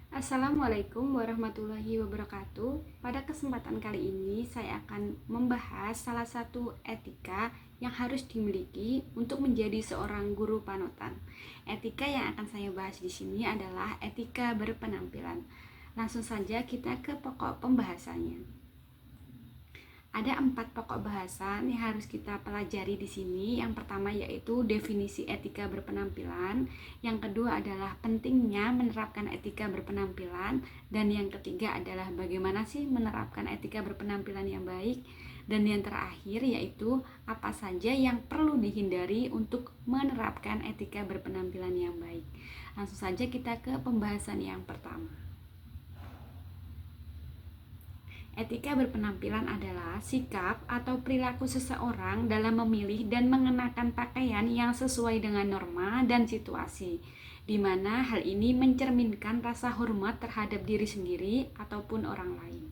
Assalamualaikum warahmatullahi wabarakatuh. Pada kesempatan kali ini saya akan membahas salah satu etika yang harus dimiliki untuk menjadi seorang guru panutan. Etika yang akan saya bahas di sini adalah etika berpenampilan. Langsung saja kita ke pokok pembahasannya. Ada 4 pokok bahasan yang harus kita pelajari di sini. Yang pertama yaitu definisi etika berpenampilan, yang kedua adalah pentingnya menerapkan etika berpenampilan, dan yang ketiga adalah bagaimana sih menerapkan etika berpenampilan yang baik, dan yang terakhir yaitu apa saja yang perlu dihindari untuk menerapkan etika berpenampilan yang baik. Langsung saja kita ke pembahasan yang pertama. Etika berpenampilan adalah sikap atau perilaku seseorang dalam memilih dan mengenakan pakaian yang sesuai dengan norma dan situasi, di mana hal ini mencerminkan rasa hormat terhadap diri sendiri ataupun orang lain.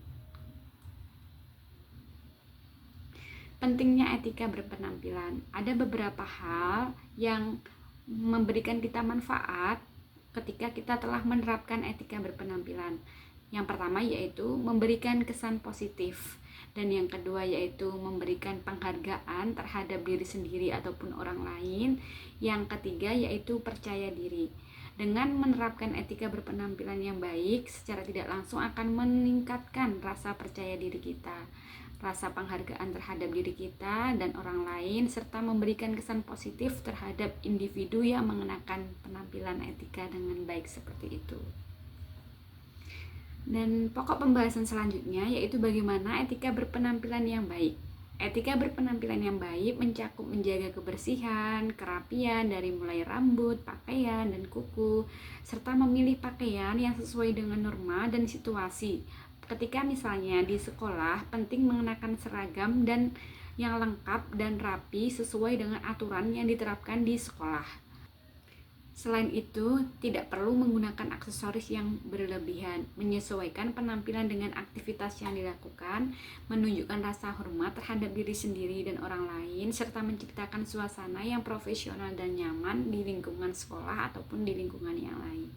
Pentingnya etika berpenampilan. Ada beberapa hal yang memberikan kita manfaat ketika kita telah menerapkan etika berpenampilan. Yang pertama yaitu memberikan kesan positif, dan yang kedua yaitu memberikan penghargaan terhadap diri sendiri ataupun orang lain. Yang ketiga yaitu percaya diri. Dengan menerapkan etika berpenampilan yang baik, secara tidak langsung akan meningkatkan rasa percaya diri kita, rasa penghargaan terhadap diri kita dan orang lain, serta memberikan kesan positif terhadap individu yang mengenakan penampilan etika dengan baik seperti itu. Dan pokok pembahasan selanjutnya yaitu bagaimana etika berpenampilan yang baik. Etika berpenampilan yang baik mencakup menjaga kebersihan, kerapian dari mulai rambut, pakaian, dan kuku, serta memilih pakaian yang sesuai dengan norma dan situasi. Ketika misalnya di sekolah, penting mengenakan seragam dan yang lengkap dan rapi sesuai dengan aturan yang diterapkan di sekolah. Selain itu, tidak perlu menggunakan aksesoris yang berlebihan, menyesuaikan penampilan dengan aktivitas yang dilakukan, menunjukkan rasa hormat terhadap diri sendiri dan orang lain, serta menciptakan suasana yang profesional dan nyaman di lingkungan sekolah ataupun di lingkungan yang lain.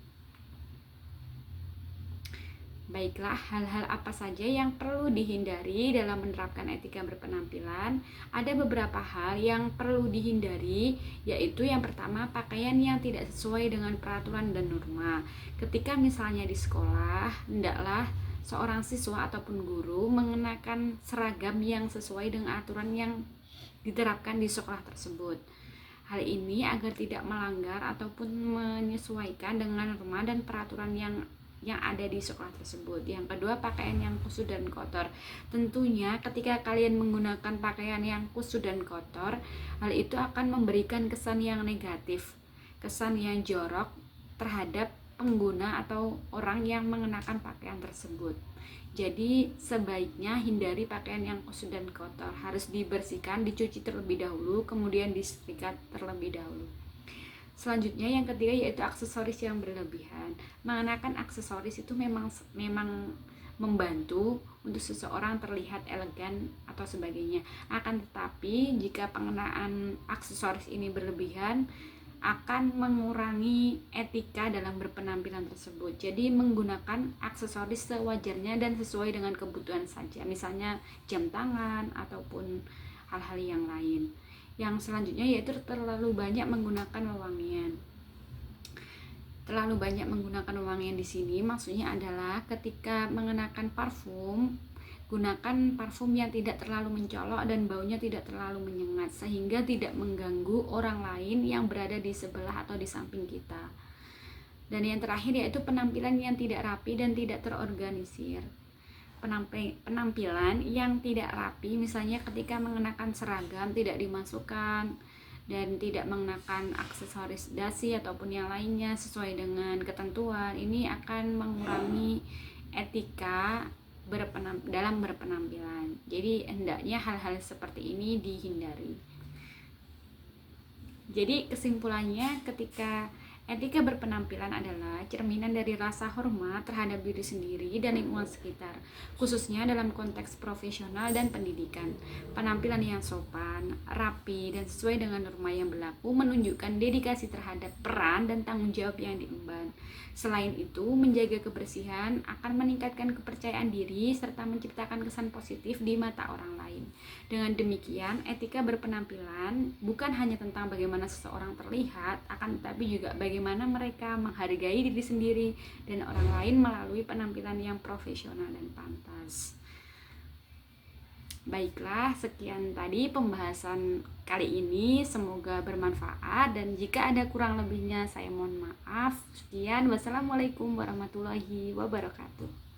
Baiklah, hal-hal apa saja yang perlu dihindari dalam menerapkan etika berpenampilan? Ada beberapa hal yang perlu dihindari, yaitu yang pertama, pakaian yang tidak sesuai dengan peraturan dan norma. Ketika misalnya di sekolah, hendaklah seorang siswa ataupun guru mengenakan seragam yang sesuai dengan aturan yang diterapkan di sekolah tersebut. Hal ini agar tidak melanggar ataupun menyesuaikan dengan norma dan peraturan yang ada di sekolah tersebut. Yang kedua, pakaian yang kusut dan kotor. Tentunya ketika kalian menggunakan pakaian yang kusut dan kotor, hal itu akan memberikan kesan yang negatif, kesan yang jorok terhadap pengguna atau orang yang mengenakan pakaian tersebut. Jadi sebaiknya hindari pakaian yang kusut dan kotor. Harus dibersihkan, dicuci terlebih dahulu, kemudian disetrika terlebih dahulu. Selanjutnya yang ketiga yaitu aksesoris yang berlebihan. Mengenakan aksesoris itu memang membantu untuk seseorang terlihat elegan atau sebagainya. Akan tetapi jika pengenaan aksesoris ini berlebihan akan mengurangi etika dalam berpenampilan tersebut. Jadi menggunakan aksesoris sewajarnya dan sesuai dengan kebutuhan saja. Misalnya jam tangan ataupun hal-hal yang lain. Yang selanjutnya yaitu terlalu banyak menggunakan wewangian. Terlalu banyak menggunakan wewangian di sini maksudnya adalah ketika mengenakan parfum, gunakan parfum yang tidak terlalu mencolok dan baunya tidak terlalu menyengat sehingga tidak mengganggu orang lain yang berada di sebelah atau di samping kita. Dan yang terakhir yaitu penampilan yang tidak rapi dan tidak terorganisir. Penampilan yang tidak rapi, misalnya ketika mengenakan seragam tidak dimasukkan dan tidak mengenakan aksesoris dasi ataupun yang lainnya sesuai dengan ketentuan, ini akan mengurangi etika dalam berpenampilan. Jadi hendaknya hal-hal seperti ini dihindari. Jadi kesimpulannya, ketika Etika berpenampilan adalah cerminan dari rasa hormat terhadap diri sendiri dan lingkungan sekitar, khususnya dalam konteks profesional dan pendidikan. Penampilan yang sopan, rapi, dan sesuai dengan norma yang berlaku menunjukkan dedikasi terhadap peran dan tanggung jawab yang diemban. Selain itu, menjaga kebersihan akan meningkatkan kepercayaan diri serta menciptakan kesan positif di mata orang lain. Dengan demikian, etika berpenampilan bukan hanya tentang bagaimana seseorang terlihat, akan tetapi juga bagaimana mereka menghargai diri sendiri dan orang lain melalui penampilan yang profesional dan pantas. Baiklah, sekian tadi pembahasan kali ini, semoga bermanfaat dan jika ada kurang lebihnya saya mohon maaf. Sekian, wassalamualaikum warahmatullahi wabarakatuh.